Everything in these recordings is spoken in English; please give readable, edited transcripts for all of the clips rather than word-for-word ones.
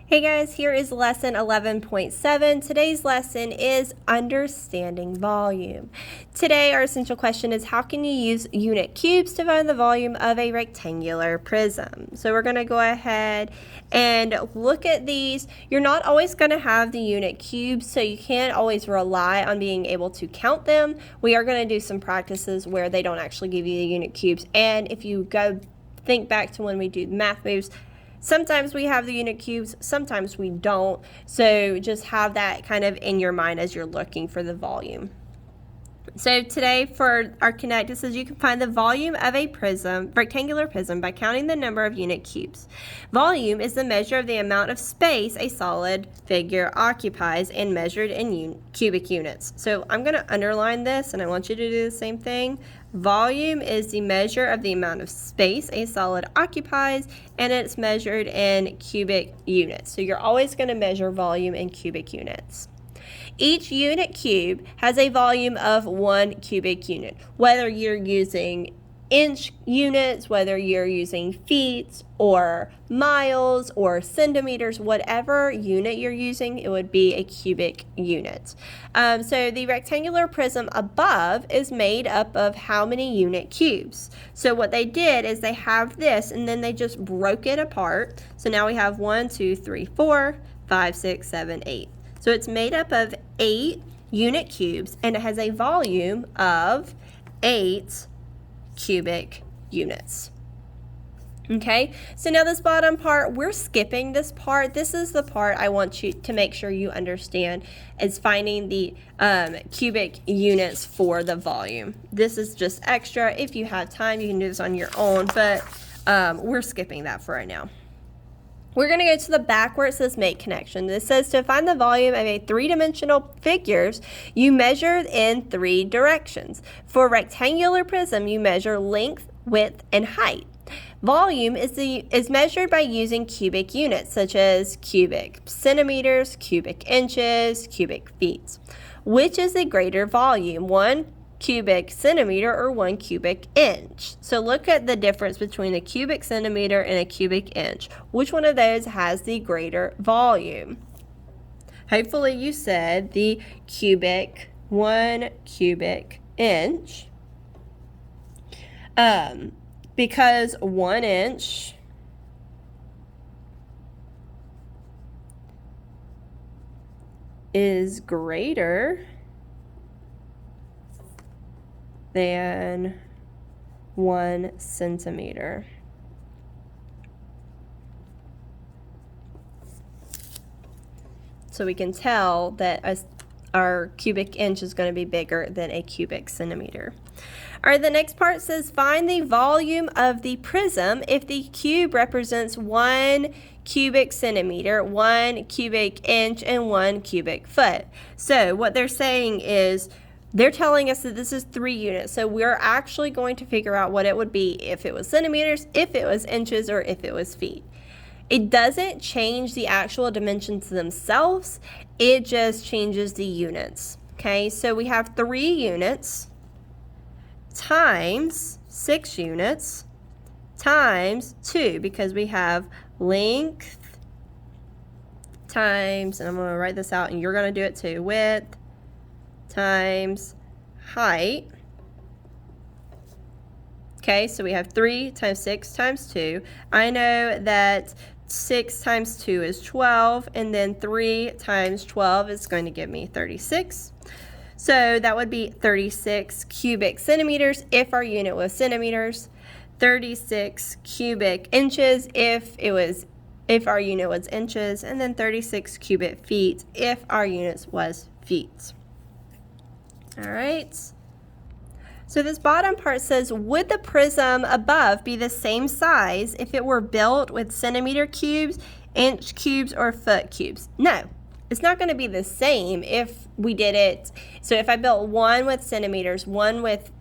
Hey guys, here is lesson 11.7. Today's lesson is understanding volume. Today our essential question is how can you use unit cubes to find the volume of a rectangular prism? So we're going to go ahead and look at these. You're not always going to have the unit cubes, so you can't always rely on being able to count them. We are going to do some practices where they don't actually give you the unit cubes, and if you go think back to when we do math moves, sometimes we have the unit cubes, sometimes we don't. So just have that kind of in your mind as you're looking for the volume. So today for our Connect, it says you can find the volume of a prism, rectangular prism, by counting the number of unit cubes. Volume is the measure of the amount of space a solid figure occupies and measured in cubic units. So I'm going to underline this and I want you to do the same thing. Volume is the measure of the amount of space a solid occupies and it's measured in cubic units. So you're always going to measure volume in cubic units. Each unit cube has a volume of 1 cubic unit. Whether you're using inch units, whether you're using feet or miles or centimeters, whatever unit you're using, it would be a cubic unit. So the rectangular prism above is made up of how many unit cubes? So what they did is they have this and then they just broke it apart. So now we have 1, 2, 3, 4, 5, 6, 7, 8. So it's made up of 8 unit cubes and it has a volume of 8 cubic units. Okay, so now this bottom part, we're skipping this part. This is the part I want you to make sure you understand is finding the cubic units for the volume. This is just extra. If you have time, you can do this on your own, but we're skipping that for right now. We're going to go to the back where it says make connection. This says to find the volume of a three-dimensional figures, you measure in 3 directions. For a rectangular prism, you measure length, width, and height. Volume is measured by using cubic units such as cubic centimeters, cubic inches, cubic feet. Which is a greater volume, 1 cubic centimeter or 1 cubic inch? So look at the difference between a cubic centimeter and a cubic inch. Which one of those has the greater volume? Hopefully you said the cubic, 1 cubic inch. Because 1 inch is greater than 1 centimeter. So we can tell that our cubic inch is going to be bigger than a cubic centimeter. All right, the next part says find the volume of the prism if the cube represents 1 cubic centimeter, 1 cubic inch, and 1 cubic foot. So what they're saying is they're telling us that this is 3 units. So we're actually going to figure out what it would be if it was centimeters, if it was inches, or if it was feet. It doesn't change the actual dimensions themselves. It just changes the units. Okay, so we have 3 units times 6 units times 2 because we have length times, and I'm going to write this out and you're going to do it too, width times height. Okay, so we have 3 times 6 times 2. I know that 6 times 2 is 12, and then 3 times 12 is going to give me 36. So that would be 36 cubic centimeters if our unit was centimeters, 36 cubic inches if our unit was inches, and then 36 cubic feet if our unit was feet. All right. So this bottom part says, would the prism above be the same size if it were built with centimeter cubes, inch cubes, or foot cubes? No, it's not going to be the same if we did it. So if I built one with centimeters, one with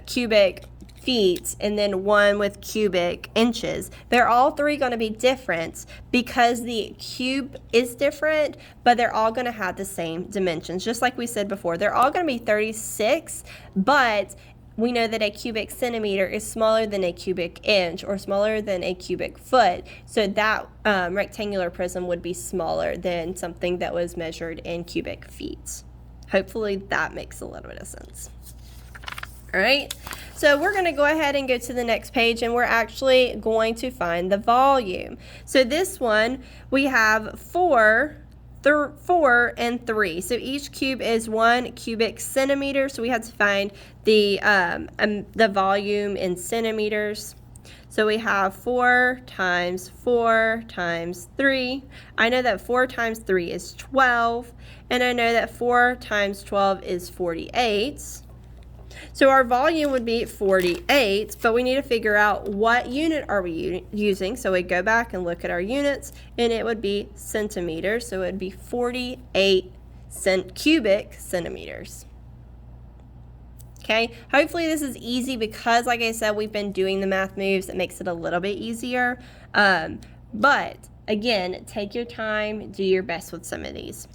cubic feet, and then one with cubic inches, they're all 3 going to be different because the cube is different, but they're all going to have the same dimensions. Just like we said before, they're all going to be 36, but we know that a cubic centimeter is smaller than a cubic inch or smaller than a cubic foot. So that rectangular prism would be smaller than something that was measured in cubic feet. Hopefully that makes a little bit of sense. All right, so we're going to go ahead and go to the next page, and we're actually going to find the volume. So this one, we have 4 and 3. So each cube is 1 cubic centimeter. So we have to find the volume in centimeters. So we have 4 times 4 times 3. I know that 4 times 3 is 12, and I know that 4 times 12 is 48. So our volume would be 48, but we need to figure out what unit are we using. So we go back and look at our units, and it would be centimeters. So it would be 48 cubic centimeters. Okay, hopefully this is easy because, like I said, we've been doing the math moves. It makes it a little bit easier. But again, take your time, do your best with some of these.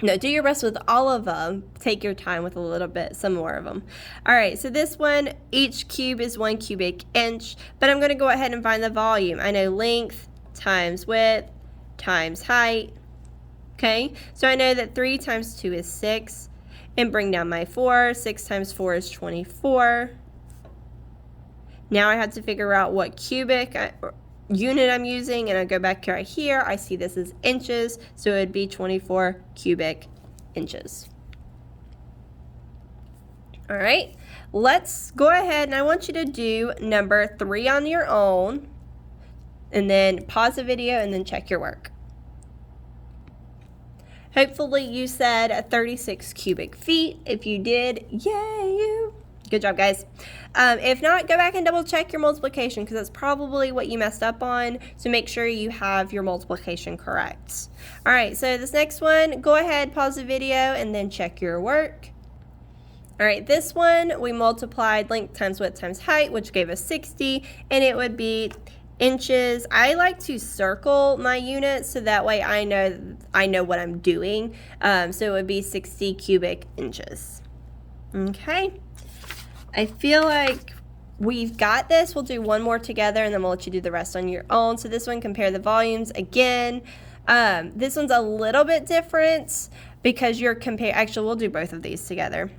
No, do your best with all of them. Take your time with a little bit, some more of them. All right, so this one, each cube is 1 cubic inch, but I'm going to go ahead and find the volume. I know length times width times height. Okay, so I know that 3 times 2 is 6, and bring down my 4. 6 times 4 is 24. Now I have to figure out what cubic unit I'm using, and I go back right here. I see this is inches, so it would be 24 cubic inches. All right, let's go ahead, and I want you to do number 3 on your own, and then pause the video and then check your work. Hopefully you said 36 cubic feet. If you did, yay you. Good job, guys. If not, go back and double check your multiplication because that's probably what you messed up on. So make sure you have your multiplication correct. All right, so this next one, go ahead, pause the video, and then check your work. All right, this one, we multiplied length times width times height, which gave us 60, and it would be inches. I like to circle my units so that way I know what I'm doing. So it would be 60 cubic inches. Okay. I feel like we've got this. We'll do one more together and then we'll let you do the rest on your own. So this one, compare the volumes again. This one's a little bit different because you're actually we'll do both of these together.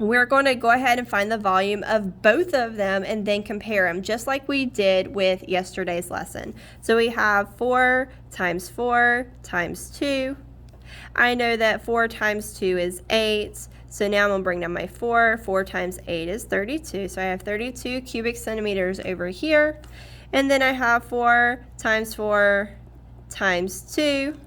We're going to go ahead and find the volume of both of them and then compare them just like we did with yesterday's lesson. So we have 4 times 4 times 2. I know that 4 times 2 is 8. So now I'm going to bring down my 4. 4 times 8 is 32. So I have 32 cubic centimeters over here. And then I have 4 times 4 times 2.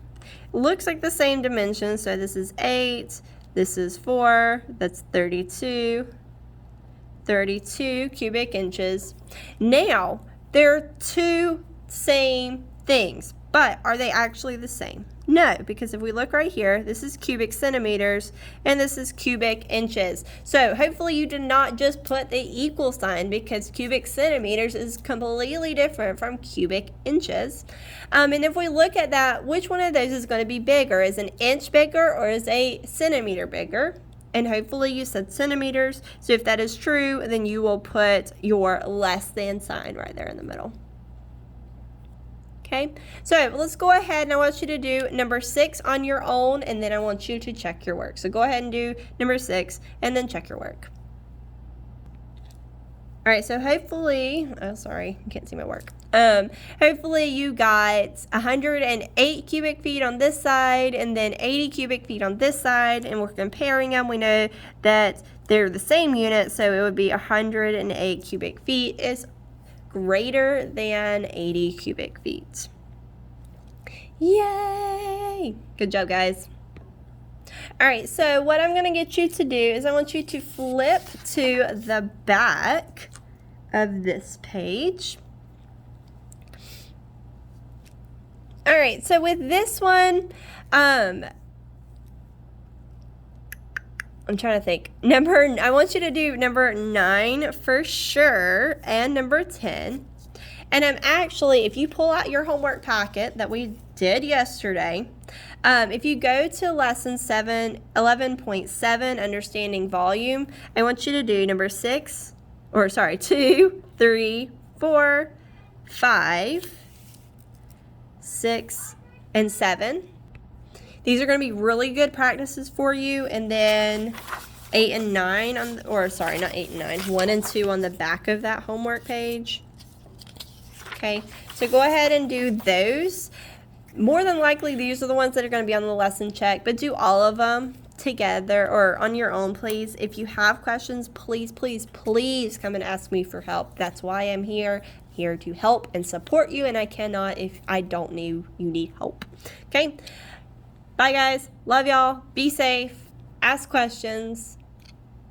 Looks like the same dimensions. So this is 8. This is 4. That's 32. 32 cubic inches. Now, they're two same things. But are they actually the same? No, because if we look right here, this is cubic centimeters and this is cubic inches. So hopefully you did not just put the equal sign because cubic centimeters is completely different from cubic inches. And if we look at that, which one of those is going to be bigger? Is an inch bigger or is a centimeter bigger? And hopefully you said centimeters. So if that is true, then you will put your less than sign right there in the middle. Okay, so let's go ahead and I want you to do number 6 on your own and then I want you to check your work. So go ahead and do number 6 and then check your work. All right, so hopefully, oh sorry, I can't see my work. Hopefully you got 108 cubic feet on this side and then 80 cubic feet on this side and we're comparing them. We know that they're the same unit, so it would be 108 cubic feet is greater than 80 cubic feet. Yay! Good job, guys. All right, so what I'm going to get you to do is I want you to flip to the back of this page. All right, so with this one, I'm trying to think. I want you to do number 9 for sure and number 10. And I'm actually, if you pull out your homework packet that we did yesterday. If you go to lesson 11.7, understanding volume, I want you to do number 2, 3, 4, 5, 6, and 7. These are going to be really good practices for you. And then 8 and 9 not 8 and 9, 1 and 2 on the back of that homework page. Okay, so go ahead and do those. More than likely, these are the ones that are going to be on the lesson check, but do all of them together or on your own, please. If you have questions, please, please, please come and ask me for help. That's why I'm here to help and support you, and I cannot if I don't know you need help. Okay, bye guys. Love y'all. Be safe. Ask questions,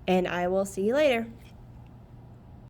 and I will see you later.